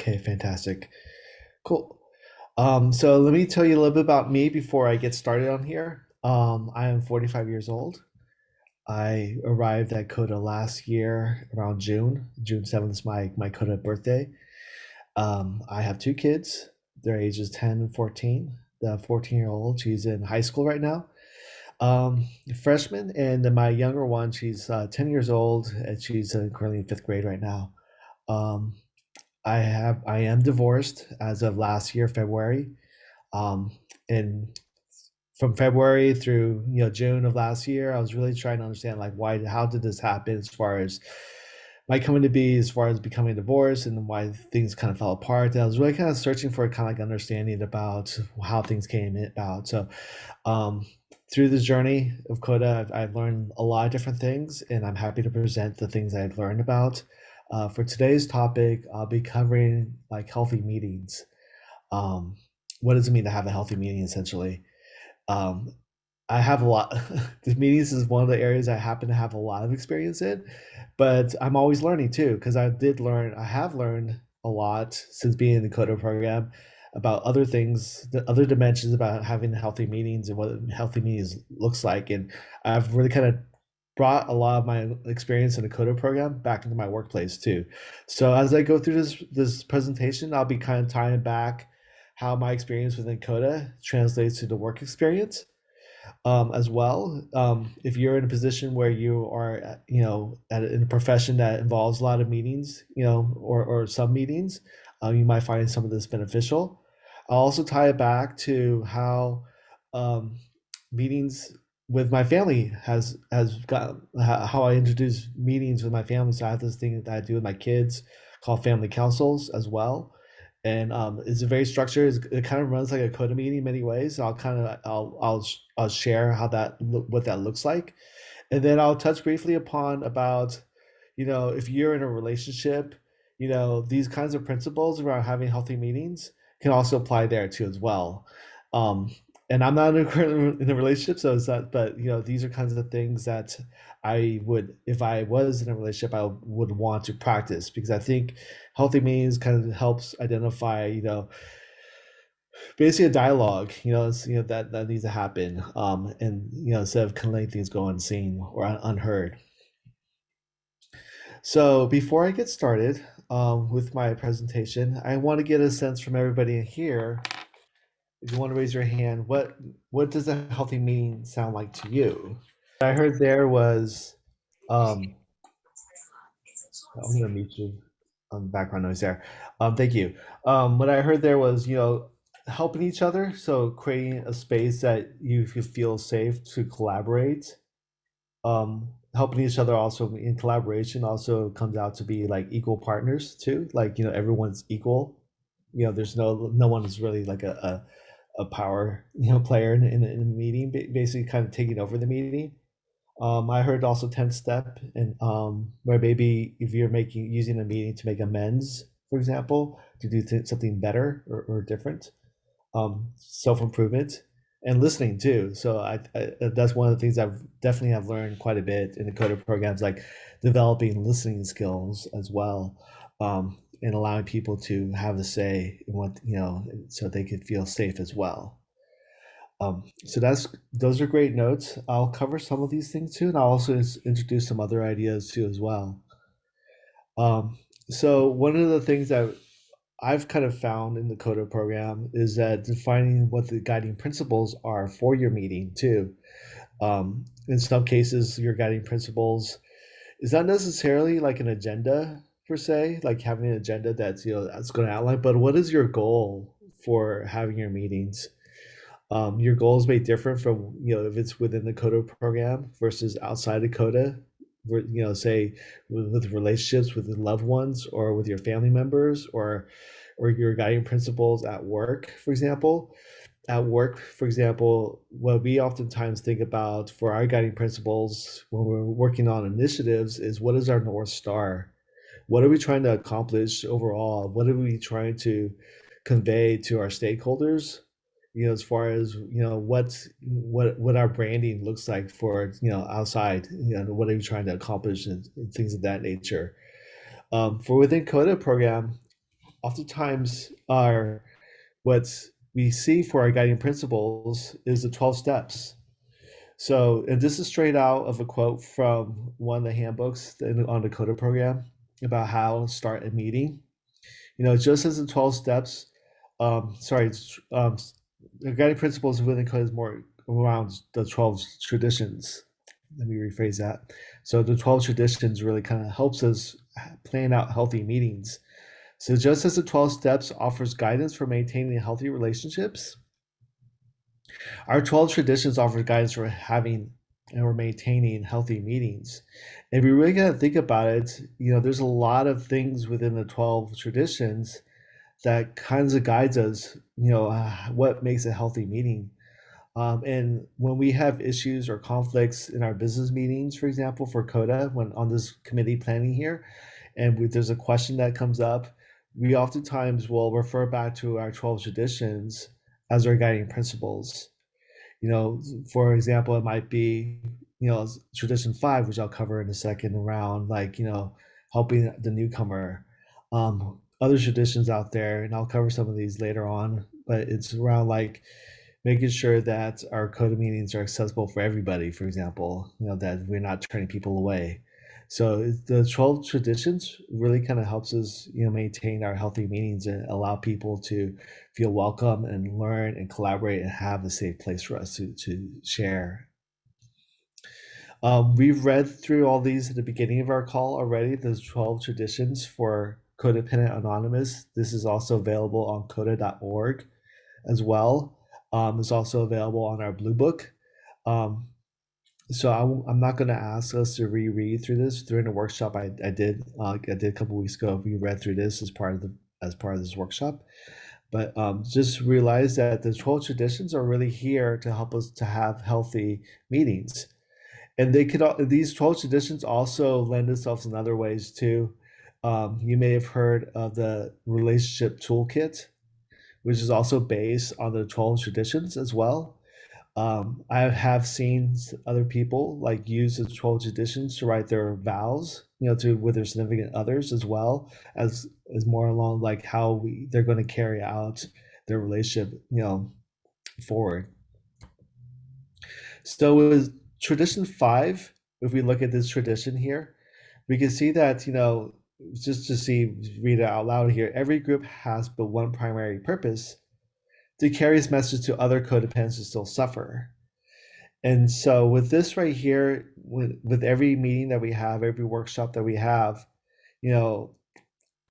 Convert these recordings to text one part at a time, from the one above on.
Okay, fantastic. Cool. So let me tell you a little bit about me before I get started on here. I am 45 years old. I arrived at Coda last year around June. June 7th is my Coda birthday. I have two kids. Their ages 10 and 14. The 14-year-old, she's in high school right now. Freshman, and then my younger one, she's 10 years old, and she's currently in fifth grade right now. Um, I am divorced as of last year, February. And from February through June of last year, I was really trying to understand like how did this happen as far as my coming to be, as far as becoming divorced, and then why things kind of fell apart. And I was really kind of searching for kind of like understanding about how things came about. So um, through this journey of Coda, I've learned a lot of different things, and I'm happy to present the things I've learned about. For today's topic, I'll be covering like healthy meetings. Um, what does it mean to have a healthy meeting, essentially? Um, I have a lot. The meetings is one of the areas I happen to have a lot of experience in, but I'm always learning too because I have learned a lot since being in the Coder program about other things, the other dimensions about having healthy meetings and what healthy meetings looks like. And I've really kind of brought a lot of my experience in the Coder program back into my workplace too. So as I go through this presentation, I'll be kind of tying back how my experience within Coda translates to the work experience as well. If you're in a position where you are, in a profession that involves a lot of meetings, or some meetings, you might find some of this beneficial. I'll also tie it back to how um, meetings with my family has got how I introduce meetings with my family. So I have this thing that I do with my kids called family councils as well, and it's very structured. It kind of runs like a Coda meeting in many ways. So I'll share what that looks like, and then I'll touch briefly upon about if you're in a relationship, these kinds of principles around having healthy meetings can also apply there too as well. Um, and I'm not in a relationship, so it's not. But these are kinds of things that I would, if I was in a relationship, I would want to practice because I think healthy meetings kind of helps identify, basically a dialogue, that needs to happen, and instead of kind of letting things go unseen or unheard. So before I get started with my presentation, I want to get a sense from everybody in here. If you want to raise your hand, what does a healthy meeting sound like to you? What I heard there was, um, I'm going to mute you on background noise there. Thank you. What I heard there was, helping each other. So creating a space that you feel safe to collaborate. Helping each other also in collaboration also comes out to be like equal partners too. Like, everyone's equal. There's no one is really like a power, player in a meeting, basically kind of taking over the meeting. I heard also 10th step, and where maybe if you're using a meeting to make amends, for example, to do something better or different, self-improvement and listening too. So I that's one of the things I've definitely have learned quite a bit in the coder programs, like developing listening skills as well, and allowing people to have a say in what, so they could feel safe as well. So those are great notes. I'll cover some of these things too, and I'll also introduce some other ideas too as well. So one of the things that I've kind of found in the Coder program is that defining what the guiding principles are for your meeting too. In some cases, your guiding principles is not necessarily like an agenda per se, like having an agenda that's going to outline, but what is your goal for having your meetings? Your goals may differ from, if it's within the Coda program versus outside of Coda, say with relationships with loved ones or with your family members, or your guiding principles at work, for example. At work, for example, what we oftentimes think about for our guiding principles when we're working on initiatives is, what is our North Star? What are we trying to accomplish overall? What are we trying to convey to our stakeholders? As far as what our branding looks like for outside. What are we trying to accomplish and things of that nature. For within Coda program, oftentimes our what we see for our guiding principles is the 12 steps. So, and this is straight out of a quote from one of the handbooks on the Coda program about how to start a meeting. Just as the 12 steps, sorry, the guiding principles within Coda is more around the 12 traditions. Let me rephrase that. So the 12 traditions really kind of helps us plan out healthy meetings. So just as the 12 steps offers guidance for maintaining healthy relationships, our 12 traditions offer guidance for having and we're maintaining healthy meetings. If we really got to think about it, there's a lot of things within the 12 traditions that kinds of guides us, what makes a healthy meeting. And when we have issues or conflicts in our business meetings, for example, for CODA, when on this committee planning here, and there's a question that comes up, we oftentimes will refer back to our 12 traditions as our guiding principles. For example, it might be, tradition 5, which I'll cover in the second round, like, helping the newcomer. Other traditions out there, and I'll cover some of these later on, but it's around like making sure that our CODA meetings are accessible for everybody, for example, that we're not turning people away. So the 12 traditions really kind of helps us, maintain our healthy meetings and allow people to feel welcome and learn and collaborate and have a safe place for us to share. We've read through all these at the beginning of our call already, those 12 traditions for Codependent Anonymous. This is also available on coda.org as well. It's also available on our Blue Book. So I'm not going to ask us to reread through this during the workshop. I did a couple weeks ago. We read through this as part of this workshop, but just realize that the 12 traditions are really here to help us to have healthy meetings, and these 12 traditions also lend themselves in other ways too. You may have heard of the relationship toolkit, which is also based on the 12 traditions as well. I have seen other people like use the 12 traditions to write their vows, to with their significant others as well as more along like how they're going to carry out their relationship, forward. So with tradition 5, if we look at this tradition here, we can see that, just to read it out loud here, every group has but one primary purpose: to carry his message to other codependents who still suffer. And so with this right here, with every meeting that we have, every workshop that we have,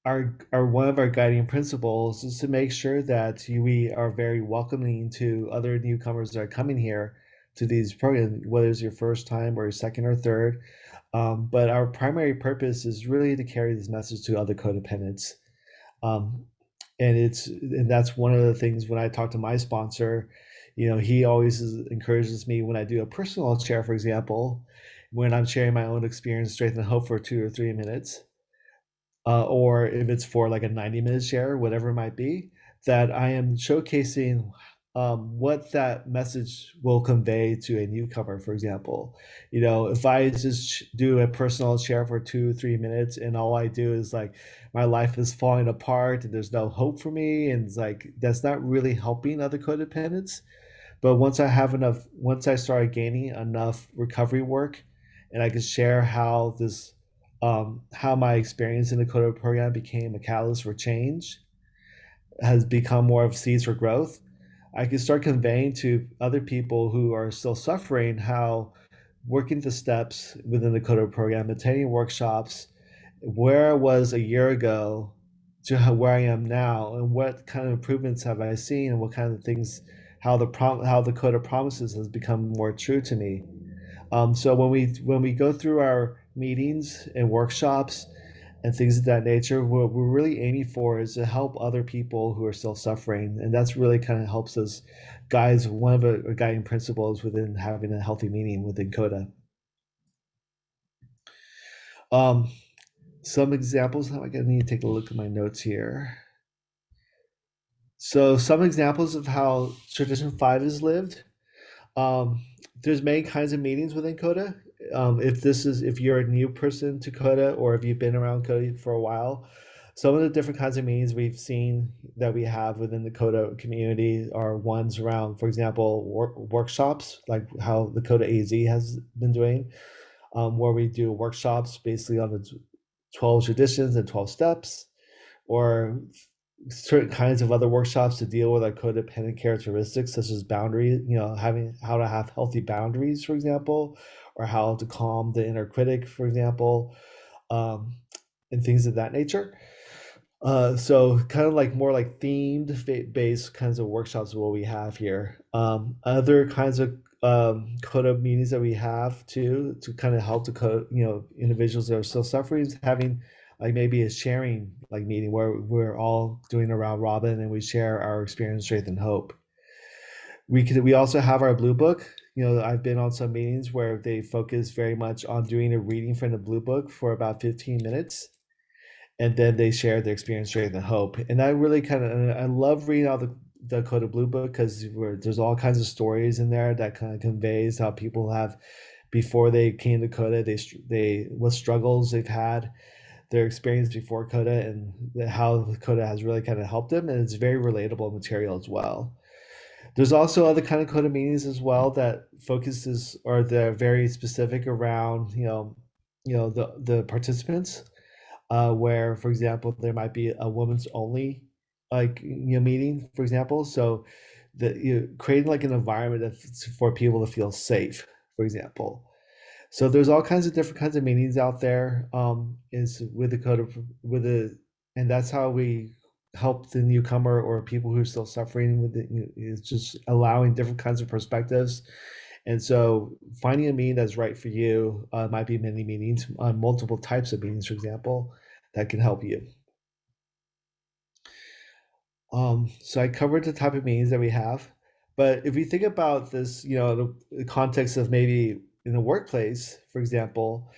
our one of our guiding principles is to make sure that we are very welcoming to other newcomers that are coming here to these programs, whether it's your first time or your second or third. But our primary purpose is really to carry this message to other codependents. Um, and that's one of the things when I talk to my sponsor, he always encourages me when I do a personal share, for example, when I'm sharing my own experience, strength and hope for 2 or 3 minutes, or if it's for like a 90-minute share, whatever it might be, that I am showcasing what that message will convey to a newcomer, for example. If I just do a personal share for 2 3 minutes and all I do is like my life is falling apart and there's no hope for me, and it's like that's not really helping other codependents. But once I started gaining enough recovery work, and I could share how my experience in the Coda program became a catalyst for change, has become more of seeds for growth, I can start conveying to other people who are still suffering how working the steps within the Coda program, attending workshops, where I was a year ago to where I am now, and what kind of improvements have I seen, and what kind of things, how the Coda promises has become more true to me. So when we go through our meetings and workshops and things of that nature, what we're really aiming for is to help other people who are still suffering, and that's really kind of helps us guides one of the guiding principles within having a healthy meeting within Coda. Um, some examples. Now I gotta need to take a look at my notes here. So some examples of how tradition 5 is lived. Um, there's many kinds of meetings within Coda. If you're a new person to Coda or if you've been around Coda for a while, Some of the different kinds of meetings we've seen that we have within the Coda community are ones around, for example, workshops, like how the Coda AZ has been doing, where we do workshops basically on the 12 traditions and 12 steps, or certain kinds of other workshops to deal with our codependent characteristics, such as boundary, having how to have healthy boundaries, for example, or how to calm the inner critic, for example, um, and things of that nature. So kind of like more like themed based kinds of workshops what we have here. Other kinds of coda meetings that we have too to kind of help the code, individuals that are still suffering is having like maybe a sharing like meeting where we're all doing a round robin and we share our experience, strength, and hope. We also have our blue book. I've been on some meetings where they focus very much on doing a reading from the blue book for about 15 minutes, and then they share their experience, strength, and hope. And I really I love reading out the Code of Blue book because there's all kinds of stories in there that kind of conveys how people have before they came to Coda, they what struggles they've had, their experience before Coda, and how Coda has really kind of helped them, and it's very relatable material as well. There's also other kind of Coda meetings as well that focuses or they're very specific around the participants, where, for example, there might be a women's only meeting, for example. So creating like an environment for people to feel safe, for example. So there's all kinds of different kinds of meetings out there. Is with the code of with the and that's how we help the newcomer or people who are still suffering with it. Is just allowing different kinds of perspectives, and so finding a meeting that's right for you might be many meetings, multiple types of meetings, for example, that can help you. So I covered the type of meetings that we have, but if we think about this, the context of maybe in the workplace, for example,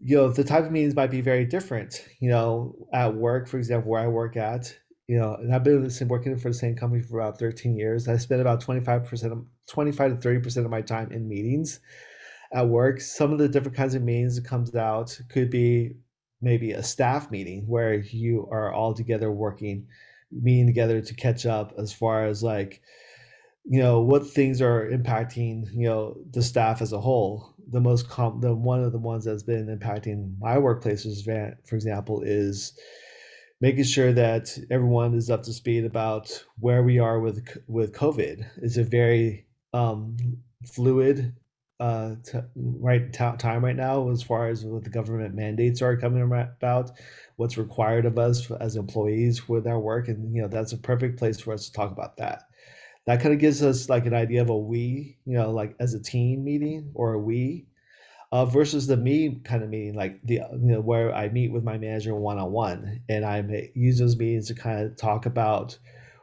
the type of meetings might be very different. At work, for example, where I work at, and I've been working for the same company for about 13 years. I spend about 25 to 30% of my time in meetings at work. Some of the different kinds of meetings that comes out could be maybe a staff meeting where you are all together working, meeting together to catch up as far as like what things are impacting the staff as a whole. The one of the ones that's been impacting my workplaces, for example, is making sure that everyone is up to speed about where we are with COVID. It's a very fluid time right now as far as what the government mandates are coming about, what's required of us as employees with our work, and that's a perfect place for us to talk about that. That kind of gives us like an idea of a we, like as a team meeting or a we, versus the me kind of meeting, like where I meet with my manager one on one, and use those meetings to kind of talk about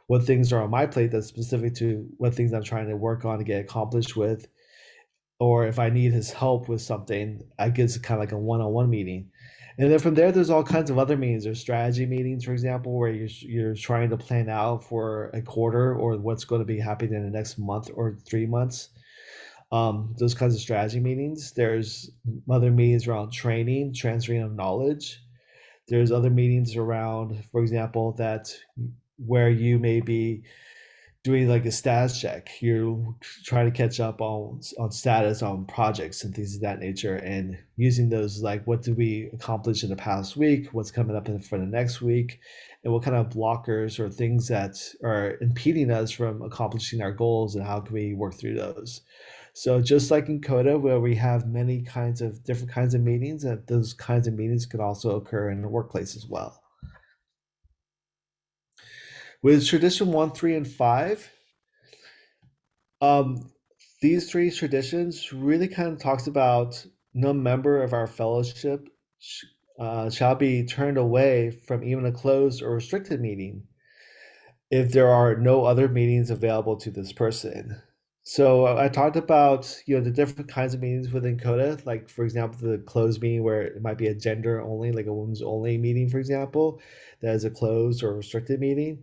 what things are on my plate that's specific to what things I'm trying to work on to get accomplished with, or if I need his help with something, I get kind of like a one on one meeting. And then from there's all kinds of other meetings. There's strategy meetings, for example, where you're trying to plan out for a quarter or what's going to be happening in the next month or 3 months. Those kinds of strategy meetings. There's other meetings around training, transferring of knowledge. There's other meetings around, for example, that where you may be doing like a status check. You're trying to catch up on status on projects and things of that nature, and using those like what did we accomplish in the past week, what's coming up for the next week, and what kind of blockers or things that are impeding us from accomplishing our goals, and how can we work through those. So just like in Coda, where we have many kinds of different kinds of meetings, and those kinds of meetings could also occur in the workplace as well. With tradition 1, 3, and 5, um, these three traditions really kind of talks about no member of our fellowship shall be turned away from even a closed or restricted meeting if there are no other meetings available to this person. So I talked about the different kinds of meetings within Coda, like for example the closed meeting where it might be a gender only, like a women's only meeting, for example, that is a closed or restricted meeting.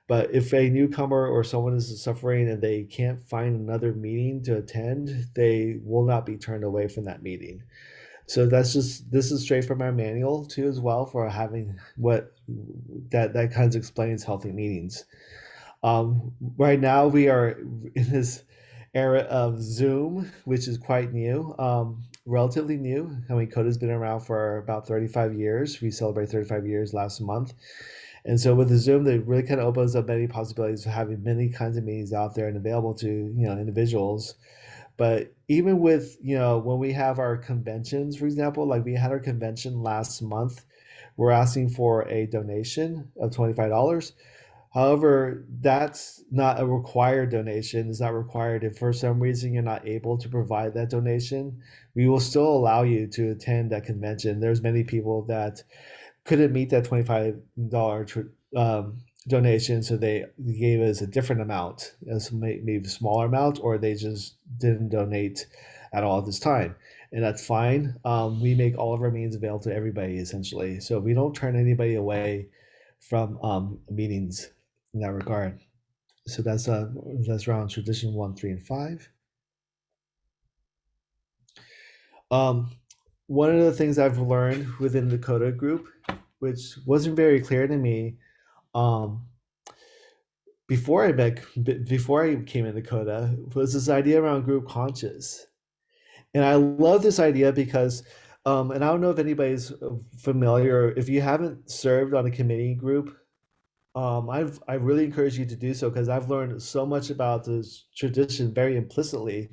But if a newcomer or someone is suffering and they can't find another meeting to attend, they will not be turned away from that meeting. So this is straight from our manual too as well for having what that kind of explains healthy meetings. Right now we are in this era of Zoom, which is quite new, relatively new. I mean, Code has been around for about 35 years. We celebrate 35 years last month. And so with the Zoom, that really kind of opens up many possibilities of having many kinds of meetings out there and available to, individuals. But even with, when we have our conventions, for example, like we had our convention last month, we're asking for a donation of $25. However, that's not a required donation. It's not required. If for some reason you're not able to provide that donation, we will still allow you to attend that convention. There's many people that couldn't meet that $25 donation, so they gave us a different amount, as maybe a smaller amount, or they just didn't donate at all at this time, and that's fine. We make all of our meetings available to everybody essentially, so we don't turn anybody away from meetings in that regard. So that's around tradition 1, 3, and 5. Um, One of the things I've learned within the Coda group, which wasn't very clear to me, um, before I came into Coda, was this idea around group conscious. And I love this idea because, and I don't know if anybody's familiar, if you haven't served on a committee group, I really encourage you to do so because I've learned so much about this tradition very implicitly.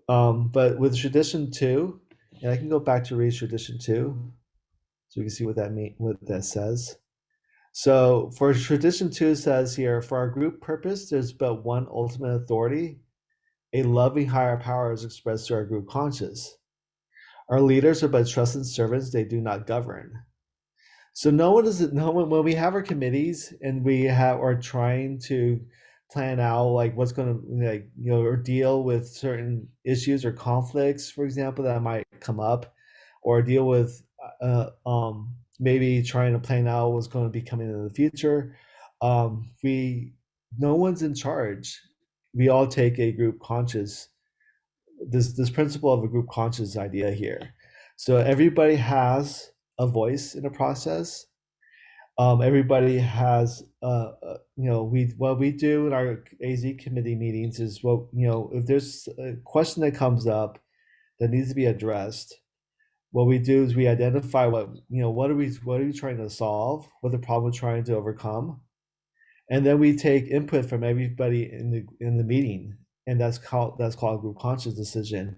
But with tradition 2, and I can go back to read tradition 2, so you can see what that says. So for tradition 2 says here, for our group purpose, there's but one ultimate authority. A loving higher power is expressed through our group conscious. Our leaders are but trusted servants, they do not govern. So no one when we have our committees and we are trying to plan out like what's going to or deal with certain issues or conflicts, for example, that might come up, or deal with maybe trying to plan out what's going to be coming in the future. We No one's in charge. We all take a group conscious, this principle of a group conscious idea here. So everybody has a voice in a process. Everybody has we what we do in our AZ committee meetings is, if there's a question that comes up that needs to be addressed, what we do is we identify what are we trying to solve, what the problem we're trying to overcome, and then we take input from everybody in the meeting, and that's called group conscious decision.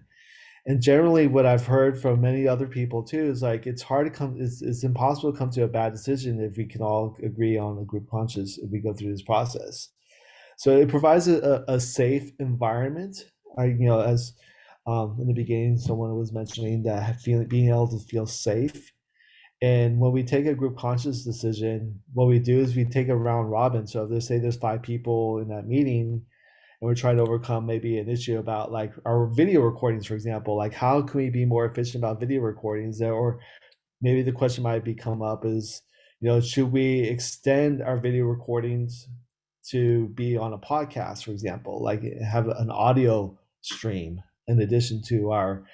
And generally what I've heard from many other people too is like it's impossible to come to a bad decision if we can all agree on a group conscious if we go through this process. So it provides a safe environment. As in the beginning someone was mentioning that being able to feel safe. And when we take a group conscious decision, what we do is we take a round robin. So if they say there's 5 people in that meeting, and we're trying to overcome maybe an issue about like our video recordings, for example, like how can we be more efficient about video recordings? Or maybe the question might be come up is, should we extend our video recordings to be on a podcast, for example, like have an audio stream in addition to our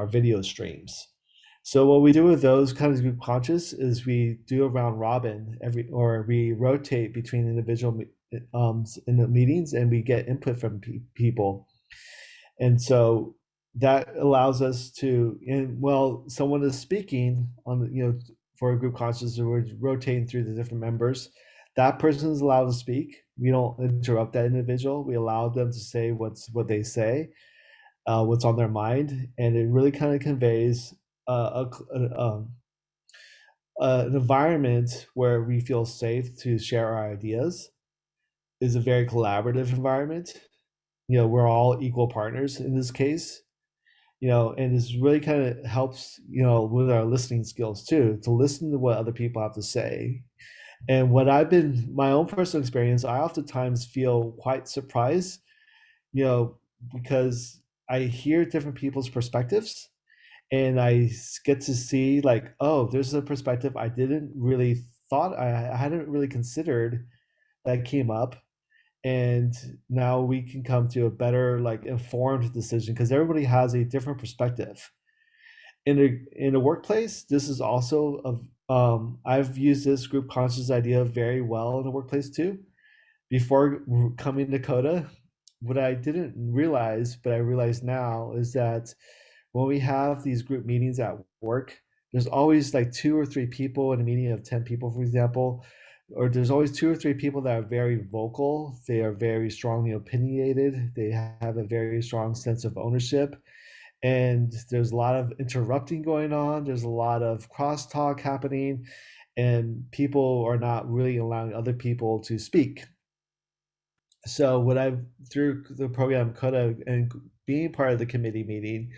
video streams. So what we do with those kinds of group conscious is we do a round robin or we rotate between individual in the meetings, and we get input from people. And so that allows us to, and while someone is speaking on, for a group conscious, we're rotating through the different members, that person is allowed to speak. We don't interrupt that individual. We allow them to say what they say, what's on their mind, and it really kind of conveys an environment where we feel safe to share our ideas. Is a very collaborative environment. We're all equal partners in this case. And this really kind of helps, with our listening skills too, to listen to what other people have to say. And my own personal experience, I oftentimes feel quite surprised, because I hear different people's perspectives, and I get to see like, oh, there's a perspective I didn't really I hadn't really considered that came up. And now we can come to a better like informed decision because everybody has a different perspective. In a workplace, this is also I've used this group conscious idea very well in the workplace too. Before coming to Coda, what I didn't realize, but I realize now, is that when we have these group meetings at work, there's always like two or three people in a meeting of 10 people, for example, or there's always two or three people that are very vocal. They are very strongly opinionated. They have a very strong sense of ownership. And there's a lot of interrupting going on. There's a lot of crosstalk happening, and people are not really allowing other people to speak. So what I've through the program Coda and being part of the committee meeting,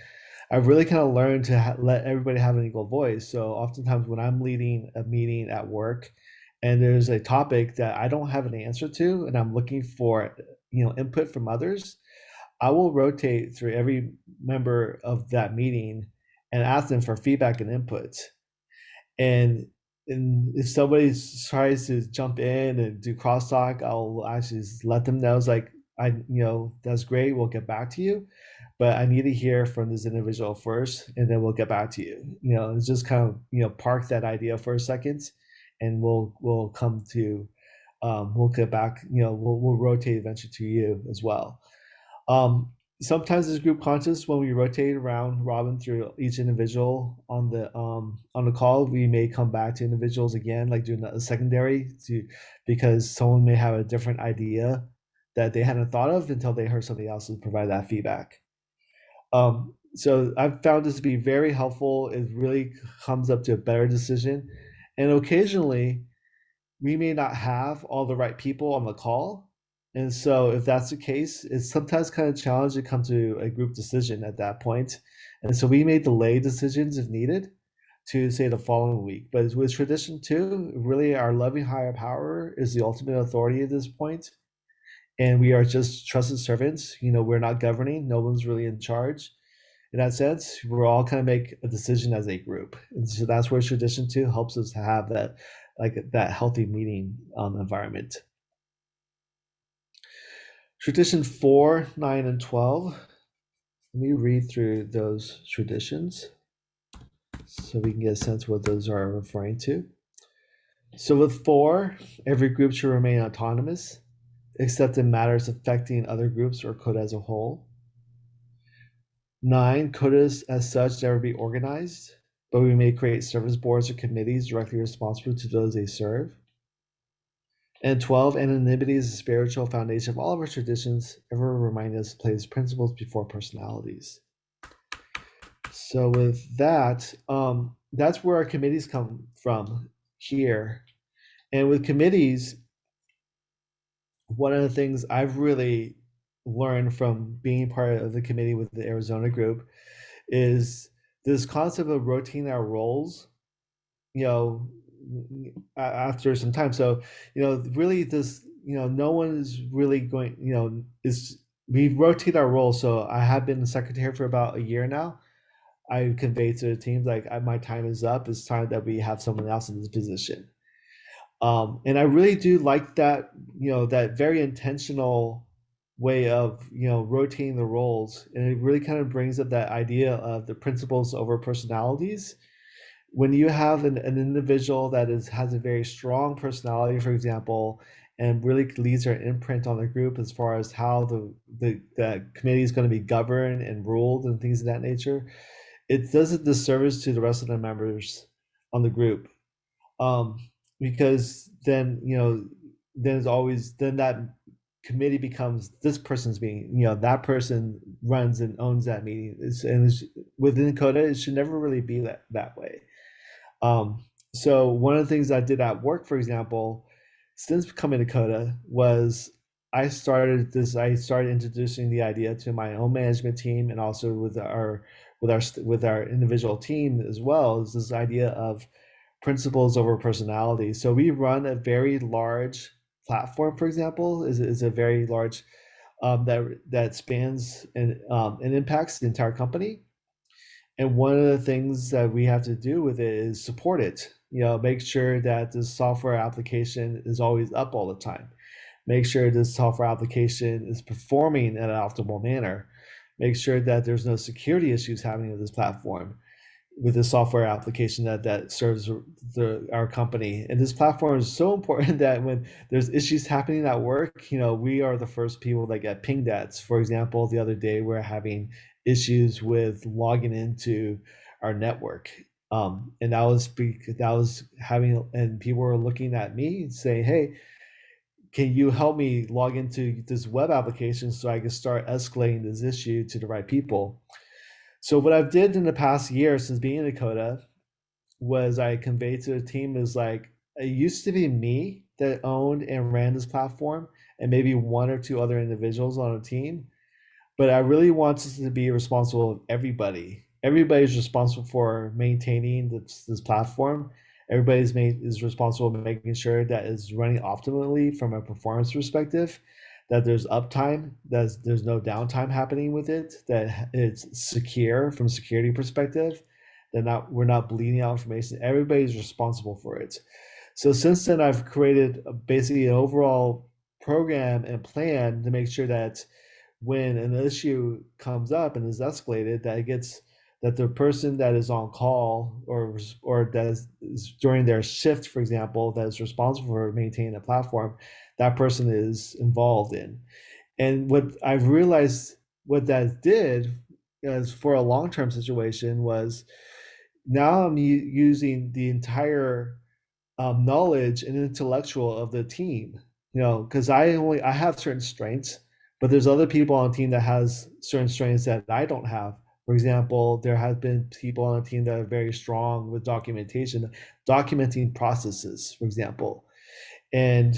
I've really kind of learned to let everybody have an equal voice. So oftentimes when I'm leading a meeting at work and there's a topic that I don't have an answer to and I'm looking for, input from others, I will rotate through every member of that meeting and ask them for feedback and input. And if somebody tries to jump in and do crosstalk, I'll actually just let them know. It's like, that's great. We'll get back to you, but I need to hear from this individual first, and then we'll get back to you. It's just kind of park that idea for a second, and we'll come to we'll get back. We'll rotate eventually to you as well. Um, Sometimes as group conscious, when we rotate around robin through each individual on the call, we may come back to individuals again, like doing a secondary to because someone may have a different idea that they hadn't thought of until they heard somebody else provide that feedback. So I've found this to be very helpful. It really comes up to a better decision, and occasionally we may not have all the right people on the call. And so if that's the case, it's sometimes kind of challenging to come to a group decision at that point. And so we may delay decisions if needed to say the following week. But with tradition too, really our loving higher power is the ultimate authority at this point. And we are just trusted servants. We're not governing, no one's really in charge. In that sense, we're all kind of make a decision as a group. And so that's where tradition too helps us to have that healthy meeting environment. Tradition 4, 9, and 12. Let me read through those traditions so we can get a sense of what those are referring to. So with 4, every group should remain autonomous, except in matters affecting other groups or Coda as a whole. 9, Codas as such never be organized, but we may create service boards or committees directly responsible to those they serve. And 12, anonymity is the spiritual foundation of all of our traditions, ever remind us to place principles before personalities. So with that, that's where our committees come from here. And with committees, one of the things I've really learned from being part of the committee with the Arizona group is this concept of rotating our roles, after some time. So, really this, no one is really going, we've rotated our roles. So I have been the secretary for about a year now. I convey to the teams like my time is up. It's time that we have someone else in this position. And I really do like that, that very intentional way of, rotating the roles. And it really kind of brings up that idea of the principles over personalities. When you have an individual that has a very strong personality, for example, and really leaves their imprint on the group as far as how the committee is going to be governed and ruled and things of that nature, it does a disservice to the rest of the members on the group. Because then then that committee becomes this person's meeting. That person runs and owns that meeting. Within Coda, it should never really be that way. So one of the things I did at work, for example, since coming to Coda, was I started introducing the idea to my own management team and also with our individual team as well, is this idea of principles over personality. So we run a very large platform, for example, is a very large that spans and impacts the entire company. And one of the things that we have to do with it is support it. Make sure that the software application is always up all the time. Make sure this software application is performing in an optimal manner. Make sure that there's no security issues happening with this platform. with the software application that serves our company. And this platform is so important that when there's issues happening at work, we are the first people that get pinged at. For example, the other day we're having issues with logging into our network. And that was having, and people were looking at me and saying, "Hey, can you help me log into this web application so I can start escalating this issue to the right people?" So what I've did in the past year since being in Dakota was I conveyed to the team is like, it used to be me that owned and ran this platform and maybe one or two other individuals on a team, but I really want us to be responsible of everybody. Everybody's responsible for maintaining this platform. Is responsible for making sure that it's running optimally from a performance perspective, that there's uptime, that there's no downtime happening with it, that it's secure from a security perspective, that not we're not bleeding out information. Everybody's responsible for it. So since then, I've created basically an overall program and plan to make sure that when an issue comes up and is escalated, that the person that is on call or that is during their shift, for example, that is responsible for maintaining the platform, that person is involved in. And what I've realized what that did is for a long-term situation was now I'm using the entire knowledge and intellectual of the team. Because I have certain strengths, but there's other people on the team that has certain strengths that I don't have. For example, there have been people on the team that are very strong with documentation, documenting processes, for example. And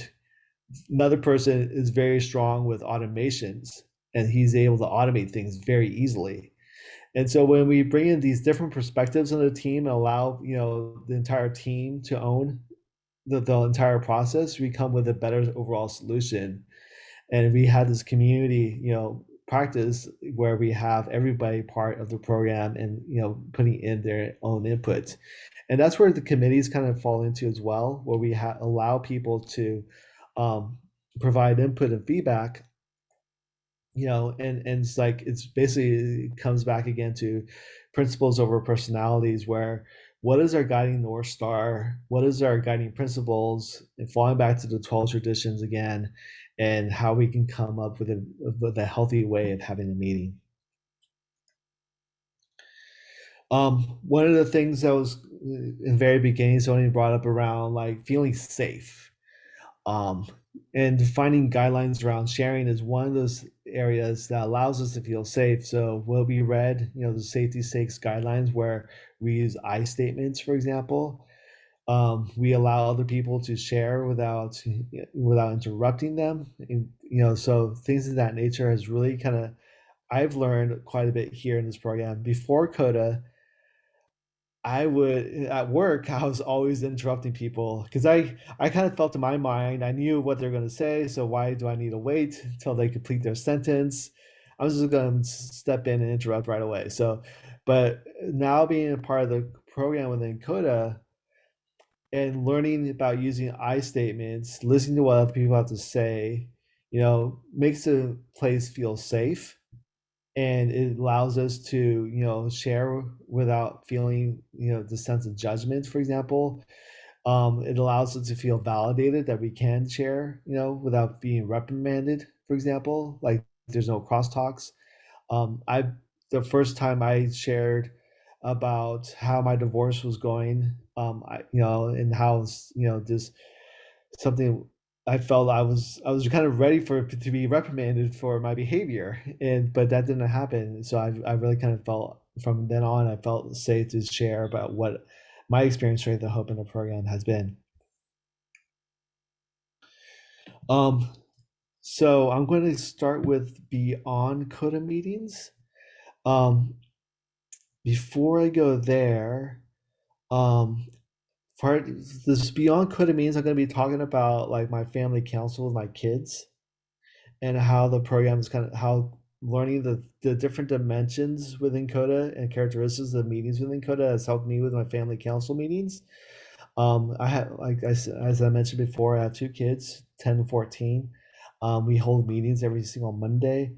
another person is very strong with automations, and he's able to automate things very easily. And so when we bring in these different perspectives on the team and allow, the entire team to own the entire process, we come with a better overall solution. And we have this community, practice where we have everybody part of the program and, putting in their own input. And that's where the committees kind of fall into as well, where we allow people to um, provide input and feedback, and it's like it's basically it comes back again to principles over personalities, where what is our guiding north star, what is our guiding principles, and falling back to the 12 traditions again, and how we can come up with a healthy way of having a meeting. One of the things that was in the very beginning, Sony brought up around like feeling safe. Um, and defining guidelines around sharing is one of those areas that allows us to feel safe. So what we read, the safety stakes guidelines where we use I statements, for example. We allow other people to share without interrupting them. And, so things of that nature has really kind of I've learned quite a bit here in this program. Before Coda, I would at work, I was always interrupting people because I kind of felt in my mind, I knew what they're going to say. So why do I need to wait until they complete their sentence? I was just going to step in and interrupt right away. So, but now being a part of the program within Coda and learning about using I statements, listening to what other people have to say, makes the place feel safe, and it allows us to share without feeling the sense of judgment, for example. It allows us to feel validated that we can share without being reprimanded, for example, like there's no crosstalks. I The first time I shared about how my divorce was going, and how this something I felt I was kind of ready for to be reprimanded for my behavior, and but that didn't happen. So I really kind of felt from then on I felt safe to share about what my experience with the Hope in the program has been. Um, so I'm going to start with beyond Coda meetings. Um, Before I go there, um, part this beyond Coda meetings, I'm going to be talking about like my family council with my kids, and how the program is kind of how learning the different dimensions within Coda and characteristics of the meetings within Coda has helped me with my family council meetings. I have, like as I mentioned before, I have two kids, 10 and 14. We hold meetings every single Monday.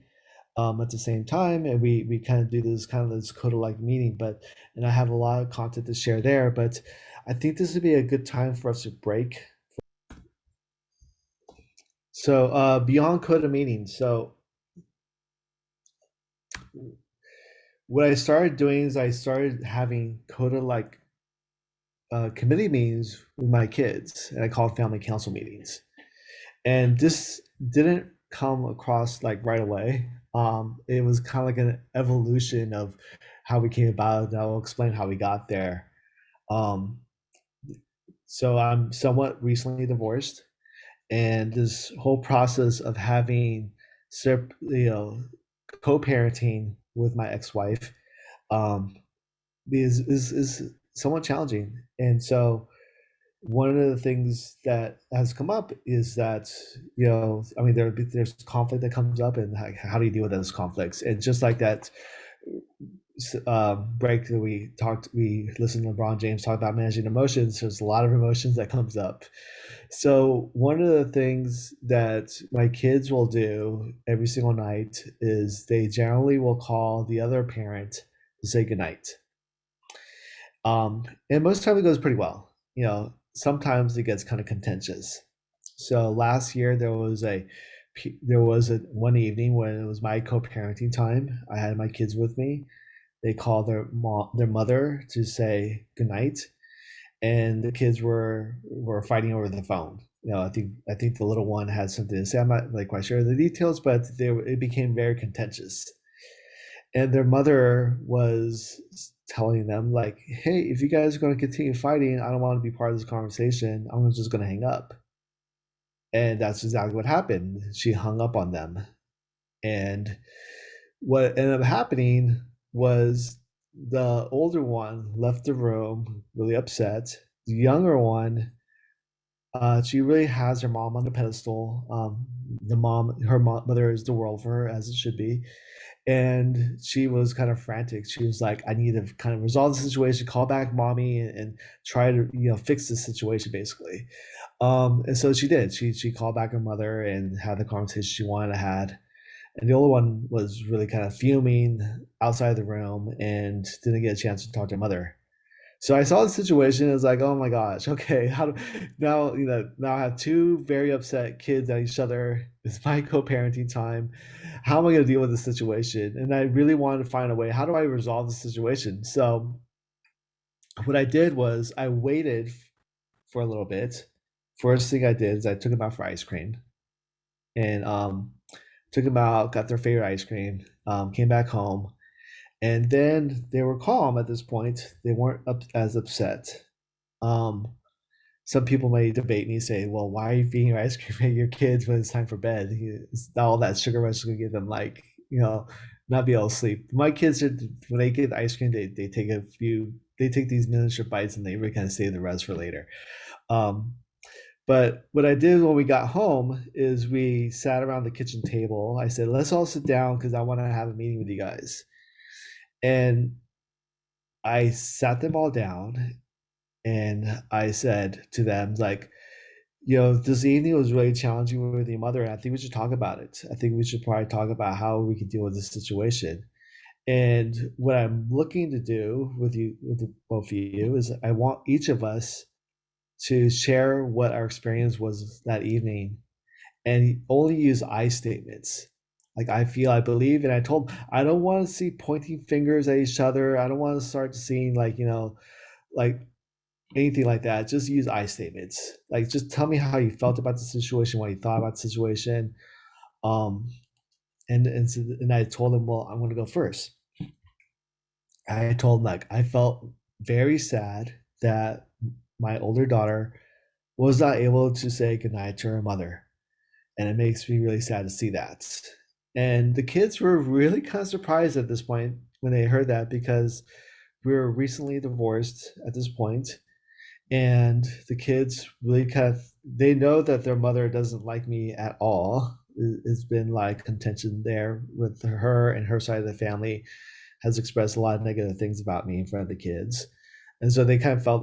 at the same time, and we kind of do this kind of this coda like meeting. But and I have a lot of content to share there. But I think this would be a good time for us to break. So beyond coda meetings, so what I started doing is I started having coda like committee meetings with my kids, and I call it family council meetings. And this didn't come across like right away. It was kind of like an evolution of how we came about it, and I'll explain how we got there. Um, so I'm somewhat recently divorced, and this whole process of having, co-parenting with my ex-wife, um, is somewhat challenging. And so one of the things that has come up is that I mean there's conflict that comes up, and how do you deal with those conflicts? And just like that break that we listened to LeBron James talk about managing emotions, there's a lot of emotions that comes up. So one of the things that my kids will do every single night is they generally will call the other parent to say goodnight. And most of the time it goes pretty well. Sometimes it gets kind of contentious. So last year there was a one evening when it was my co-parenting time. I had my kids with me. They called their mother to say goodnight, and the kids were fighting over the phone. I think the little one had something to say. I'm not like quite sure of the details, but it became very contentious. And their mother was telling them like, hey, if you guys are going to continue fighting, I don't want to be part of this conversation. I'm just going to hang up. And that's exactly what happened. She hung up on them. And what ended up happening was the older one left the room really upset. The younger one, she really has her mom on the pedestal. Her mother is the world for her, as it should be. And she was kind of frantic. She was like, I need to kind of resolve the situation, call back mommy, and try to fix the situation basically. And so she did. She called back her mother and had the conversation she wanted to had. And the older one was really kind of fuming outside the room and didn't get a chance to talk to her mother. So I saw the situation. It was like, oh my gosh, okay, how do now I have two very upset kids at each other. It's my co-parenting time. How am I going to deal with this situation? And I really wanted to find a way. How do I resolve the situation? So what I did was I waited for a little bit. First thing I did is I took them out for ice cream, and took them out, got their favorite ice cream, came back home, and then they were calm at this point. They weren't as upset. Um, some people may debate me, say, "Well, why are you feeding your ice cream at your kids when it's time for bed? All that sugar rush is going to get them not be able to sleep." My kids are when they get ice cream, they take they take these miniature bites and they really kind of save the rest for later. Um, but what I did when we got home is we sat around the kitchen table. I said, "Let's all sit down because I want to have a meeting with you guys." And I sat them all down and I said to them, like, this evening was really challenging with your mother, and I think we should talk about it. I think we should probably talk about how we can deal with this situation. And what I'm looking to do with both of you, is I want each of us to share what our experience was that evening and only use I statements. Like, I feel, I believe, and I told I don't want to see pointing fingers at each other. I don't want to start seeing like anything like that. Just use I statements. Like, just tell me how you felt about the situation, what you thought about the situation. Um, and I told them, well, I'm going to go first. I told them like I felt very sad that my older daughter was not able to say goodnight to her mother, and it makes me really sad to see that. And the kids were really kind of surprised at this point when they heard that, because we were recently divorced at this point, and the kids really kind of they know that their mother doesn't like me at all. It's been like contention there with her, and her side of the family has expressed a lot of negative things about me in front of the kids. And so they kind of felt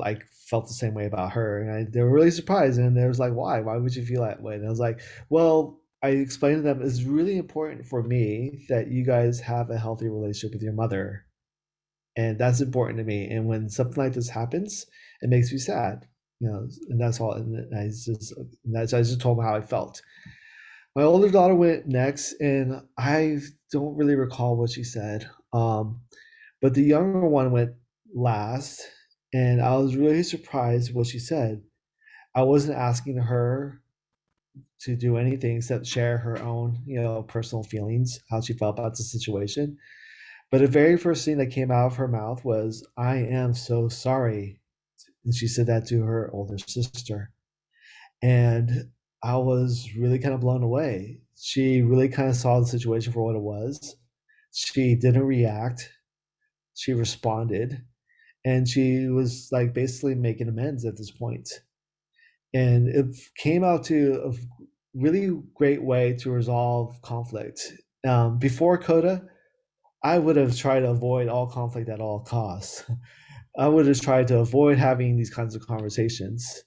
the same way about her, and they were really surprised. And they was like, "Why? Why would you feel that way?" And I was like, "Well, I explained to them it's really important for me that you guys have a healthy relationship with your mother, and that's important to me. And when something like this happens, it makes me sad, and that's all. And I just told them how I felt. My older daughter went next, and I don't really recall what she said. But the younger one went last, and I was really surprised what she said. I wasn't asking her to do anything except share her own, personal feelings, how she felt about the situation. But the very first thing that came out of her mouth was, "I am so sorry." And she said that to her older sister. And I was really kind of blown away. She really kind of saw the situation for what it was. She didn't react, she responded, and she was like basically making amends at this point. And it came out to a really great way to resolve conflict. Before Coda, I would have tried to avoid all conflict at all costs. I would have tried to avoid having these kinds of conversations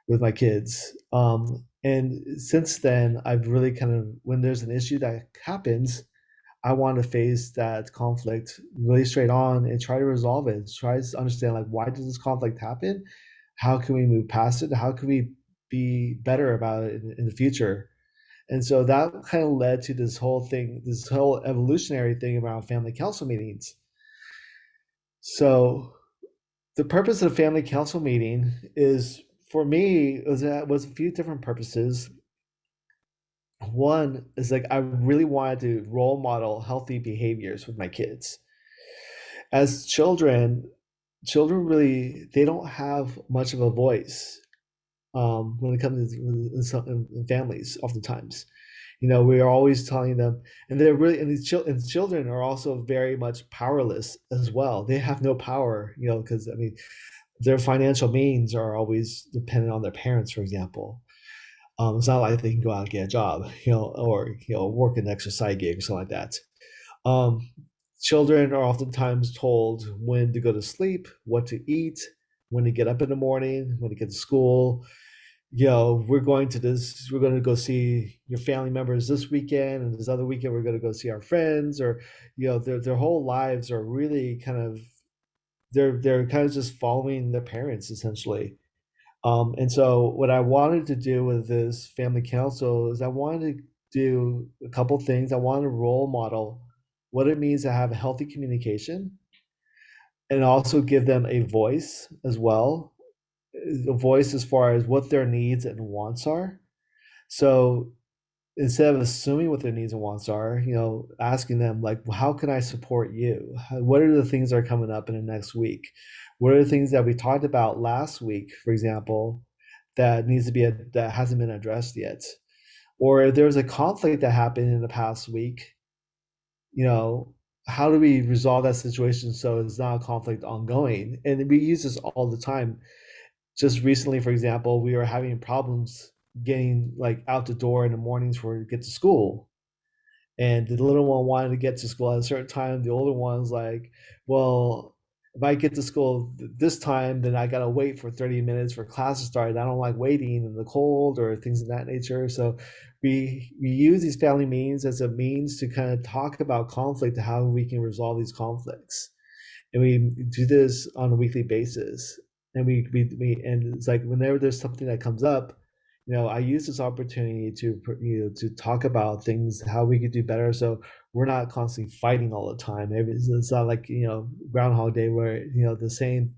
with my kids. And since then, I've really kind of, when there's an issue that happens, I want to face that conflict really straight on and try to resolve it. Try to understand, like, why does this conflict happen? How can we move past it? How can we be better about it in the future? And so that kind of led to this whole thing, this whole evolutionary thing around family council meetings. So the purpose of a family council meeting is, for me, was a few different purposes. One is like I really wanted to role model healthy behaviors with my kids. As children really, they don't have much of a voice, when it comes to in families. Oftentimes, we are always telling them, and they're really, and and children are also very much powerless as well. They have no power, because I mean, their financial means are always dependent on their parents, for example. It's not like they can go out and get a job, or work an extra side gig or something like that. Um, Children are oftentimes told when to go to sleep, what to eat, when to get up in the morning, when to get to school. We're going to go see your family members this weekend, and this other weekend we're going to go see our friends. Or their whole lives are really kind of, they're kind of just following their parents, essentially. And so what I wanted to do with this family council is I wanted to do a couple things. I wanted to role model what it means to have a healthy communication, and also give them a voice as well, a voice as far as what their needs and wants are. So instead of assuming what their needs and wants are, asking them, like, "Well, how can I support you? What are the things that are coming up in the next week? What are the things that we talked about last week, for example, that hasn't been addressed yet? Or if there's a conflict that happened in the past week, you know, how do we resolve that situation so it's not a conflict ongoing?" And we use this all the time. Just recently, for example, we were having problems getting like out the door in the mornings for to get to school. And the little one wanted to get to school at a certain time. The older one's like, "Well, if I get to school this time, then I gotta wait for 30 minutes for class to start. I don't like waiting in the cold," or things of that nature. So we use these family meetings as a means to kind of talk about conflict, how we can resolve these conflicts. And we do this on a weekly basis. And and it's like whenever there's something that comes up, I use this opportunity to to talk about things, how we could do better, so we're not constantly fighting all the time. It's not like Groundhog Day, where the same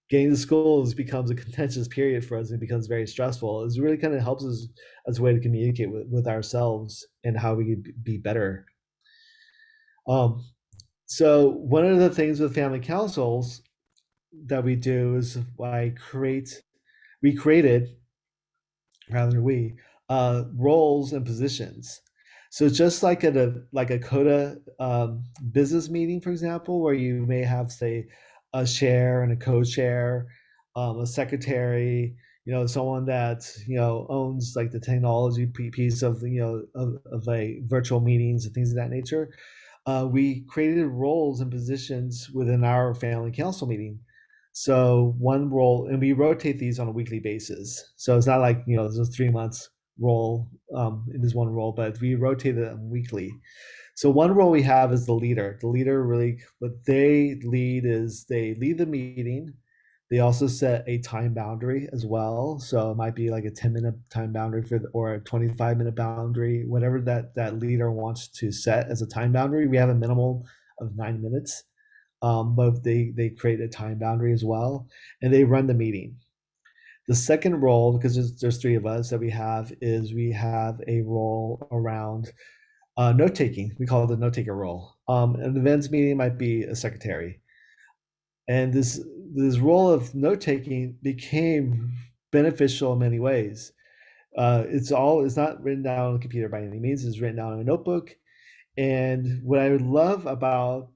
getting to schools becomes a contentious period for us. It becomes very stressful. It really kind of helps us as a way to communicate with ourselves and how we could be better. Um, so one of the things with family councils that we do is we created, rather we, roles and positions. So just like at a Coda business meeting, for example, where you may have, say, a chair and a co-chair, a secretary, someone that owns like the technology piece of of a virtual meetings and things of that nature. We created roles and positions within our family council meeting. So one role, and we rotate these on a weekly basis. So it's not like, there's 3 months role in this one role, but we rotated them weekly. So one role we have is the leader. The leader really, what they lead is they lead the meeting. They also set a time boundary as well. So it might be like a 10-minute time boundary or a 25-minute boundary, whatever that leader wants to set as a time boundary. We have a minimum of 9 minutes, but they create a time boundary as well, and they run the meeting. The second role, because there's three of us that we have, is we have a role around note taking. We call it the note taker role. An events meeting might be a secretary, and this role of note taking became beneficial in many ways. It's not written down on a computer by any means. It's written down in a notebook. And what I would love about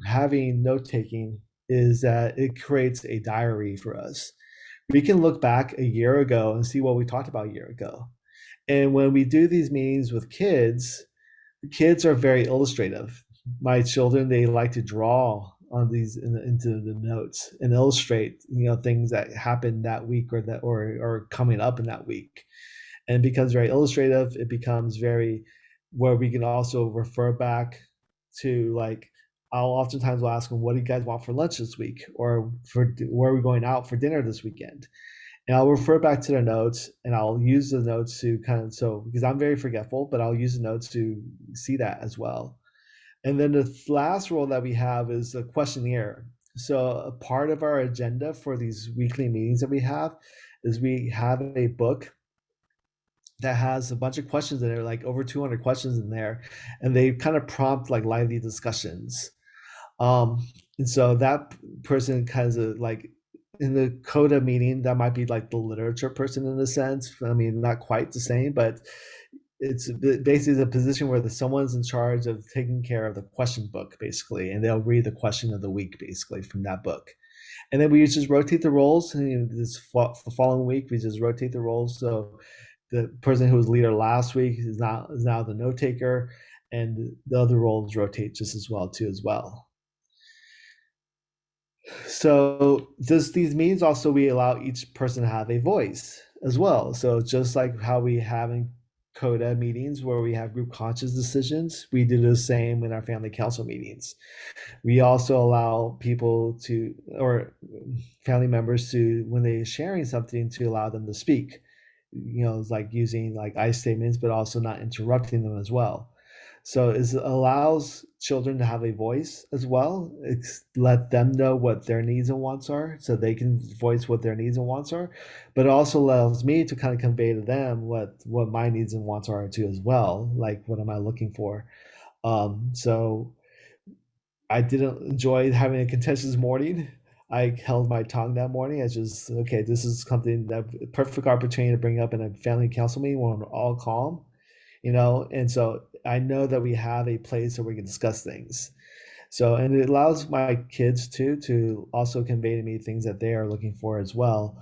having note taking is that it creates a diary for us. We can look back a year ago and see what we talked about a year ago. And when we do these meetings with kids, the kids are very illustrative. My children, they like to draw on these into the notes and illustrate, things that happened that week or coming up in that week. And it becomes very illustrative. It becomes very where we can also refer back to, like, I'll oftentimes will ask them, what do you guys want for lunch this week? Or where are we going out for dinner this weekend? And I'll refer back to the notes, and I'll use the notes to because I'm very forgetful, but I'll use the notes to see that as well. And then the last role that we have is a questionnaire. So a part of our agenda for these weekly meetings that we have is we have a book that has a bunch of questions in there, like over 200 questions in there, and they kind of prompt like lively discussions. And so that person kind of like in the Coda meeting, that might be like the literature person in a sense. I mean, not quite the same, but it's basically the position where someone's in charge of taking care of the question book, basically, and they'll read the question of the week, basically, from that book. And then we just rotate the roles. And the following week, we just rotate the roles. So the person who was leader last week is now the note taker, and the other roles rotate just as well too as well. So these meetings also, we allow each person to have a voice as well. So just like how we have in CODA meetings where we have group conscious decisions, we do the same in our family council meetings. We also allow people to, or family members to, when they're sharing something, to allow them to speak. It's like using like I statements, but also not interrupting them as well. So it allows children to have a voice as well. It's let them know what their needs and wants are, so they can voice what their needs and wants are. But it also allows me to kind of convey to them what my needs and wants are too as well. Like, what am I looking for? So I didn't enjoy having a contentious morning. I held my tongue that morning. I just, okay, this is something that perfect opportunity to bring up in a family council meeting when we're all calm, and so I know that we have a place where we can discuss things. So, and it allows my kids too to also convey to me things that they are looking for as well.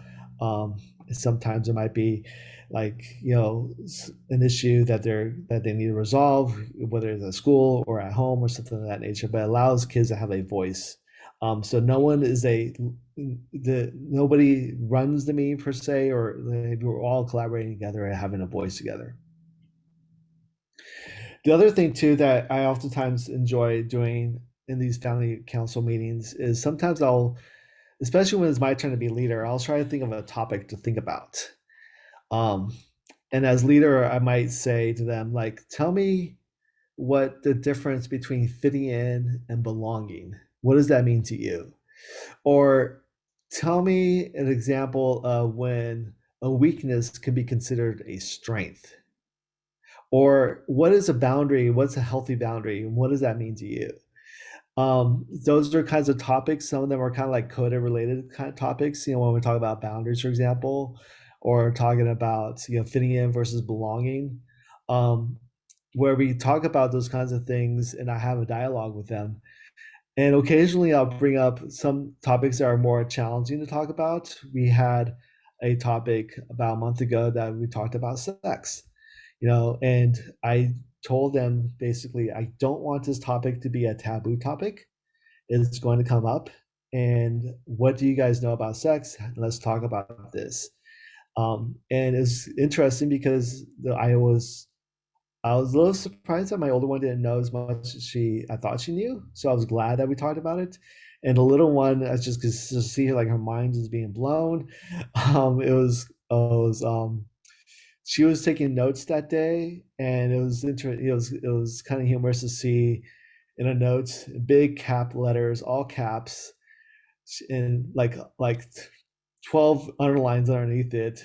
Sometimes it might be like, an issue that they need to resolve, whether it's at school or at home or something of that nature, but it allows kids to have a voice. So nobody runs the meeting per se, or we're all collaborating together and having a voice together. The other thing too that I oftentimes enjoy doing in these family council meetings is sometimes especially when it's my turn to be leader, I'll try to think of a topic to think about. Um, and as leader, I might say to them, like, tell me what the difference between fitting in and belonging. What does that mean to you? Or tell me an example of when a weakness can be considered a strength. Or what is a boundary? What's a healthy boundary? And what does that mean to you? Those are kinds of topics. Some of them are kind of like coda related kind of topics, when we talk about boundaries, for example, or talking about, fitting in versus belonging, where we talk about those kinds of things and I have a dialogue with them. And occasionally I'll bring up some topics that are more challenging to talk about. We had a topic about a month ago that we talked about sex, and I told them basically, I don't want this topic to be a taboo topic. It's going to come up. And what do you guys know about sex? Let's talk about this. And it's interesting because I was a little surprised that my older one didn't know as much as I thought she knew. So I was glad that we talked about it. And the little one, I just could see her like her mind is being blown. She was taking notes that day, and it was kind of humorous to see in a note big cap letters, all caps, and like 12 underlines underneath it.